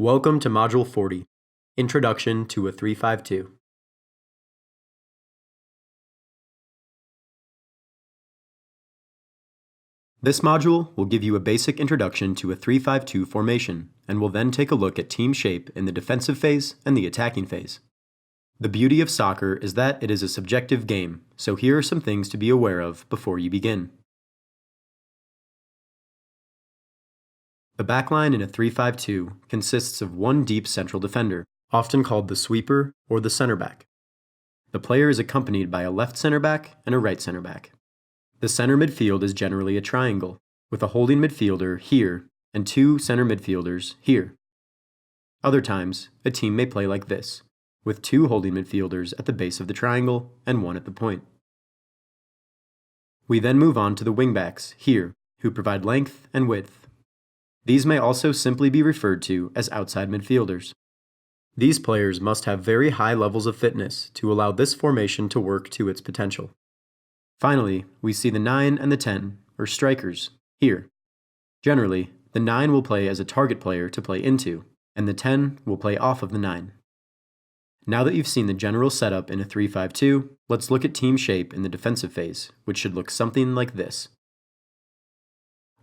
Welcome to Module 40, Introduction to a 3-5-2. This module will give you a basic introduction to a 3-5-2 formation, and will then take a look at team shape in the defensive phase and the attacking phase. The beauty of soccer is that it is a subjective game, so here are some things to be aware of before you begin. The backline in a 3-5-2 consists of one deep central defender, often called the sweeper or the center back. The player is accompanied by a left center back and a right center back. The center midfield is generally a triangle, with a holding midfielder here and two center midfielders here. Other times, a team may play like this, with two holding midfielders at the base of the triangle and one at the point. We then move on to the wingbacks here, who provide length and width. These may also simply be referred to as outside midfielders. These players must have very high levels of fitness to allow this formation to work to its potential. Finally, we see the 9 and the 10, or strikers, here. Generally, the 9 will play as a target player to play into, and the 10 will play off of the 9. Now that you've seen the general setup in a 3-5-2, let's look at team shape in the defensive phase, which should look something like this.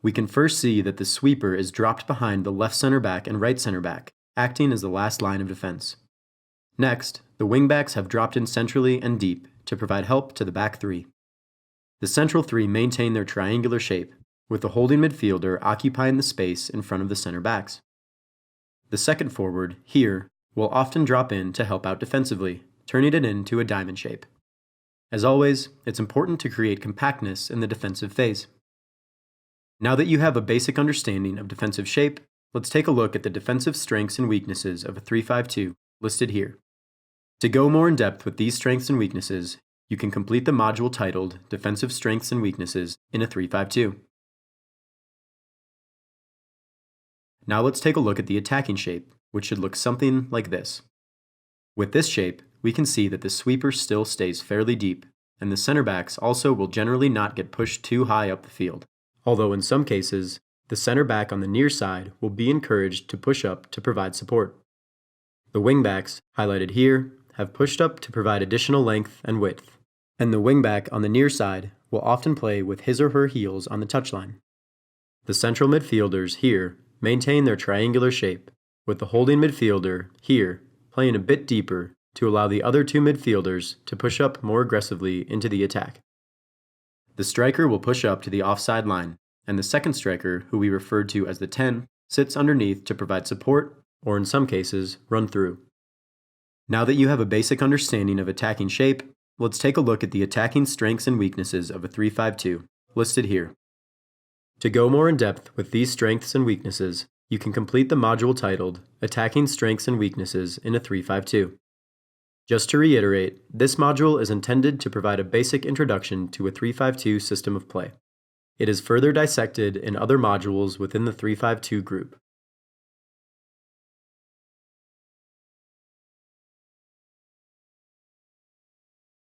We can first see that the sweeper is dropped behind the left center back and right center back, acting as the last line of defense. Next, the wingbacks have dropped in centrally and deep to provide help to the back three. The central three maintain their triangular shape, with the holding midfielder occupying the space in front of the center backs. The second forward, here, will often drop in to help out defensively, turning it into a diamond shape. As always, it's important to create compactness in the defensive phase. Now that you have a basic understanding of defensive shape, let's take a look at the defensive strengths and weaknesses of a 3-5-2 listed here. To go more in depth with these strengths and weaknesses, you can complete the module titled Defensive Strengths and Weaknesses in a 3-5-2. Now let's take a look at the attacking shape, which should look something like this. With this shape, we can see that the sweeper still stays fairly deep, and the center backs also will generally not get pushed too high up the field. Although in some cases, the center back on the near side will be encouraged to push up to provide support. The wingbacks, highlighted here, have pushed up to provide additional length and width, and the wingback on the near side will often play with his or her heels on the touchline. The central midfielders here maintain their triangular shape, with the holding midfielder here playing a bit deeper to allow the other two midfielders to push up more aggressively into the attack. The striker will push up to the offside line, and the second striker, who we referred to as the 10, sits underneath to provide support, or in some cases, run through. Now that you have a basic understanding of attacking shape, let's take a look at the attacking strengths and weaknesses of a 3-5-2, listed here. To go more in depth with these strengths and weaknesses, you can complete the module titled Attacking Strengths and Weaknesses in a 3-5-2. Just to reiterate, this module is intended to provide a basic introduction to a 3-5-2 system of play. It is further dissected in other modules within the 3-5-2 group.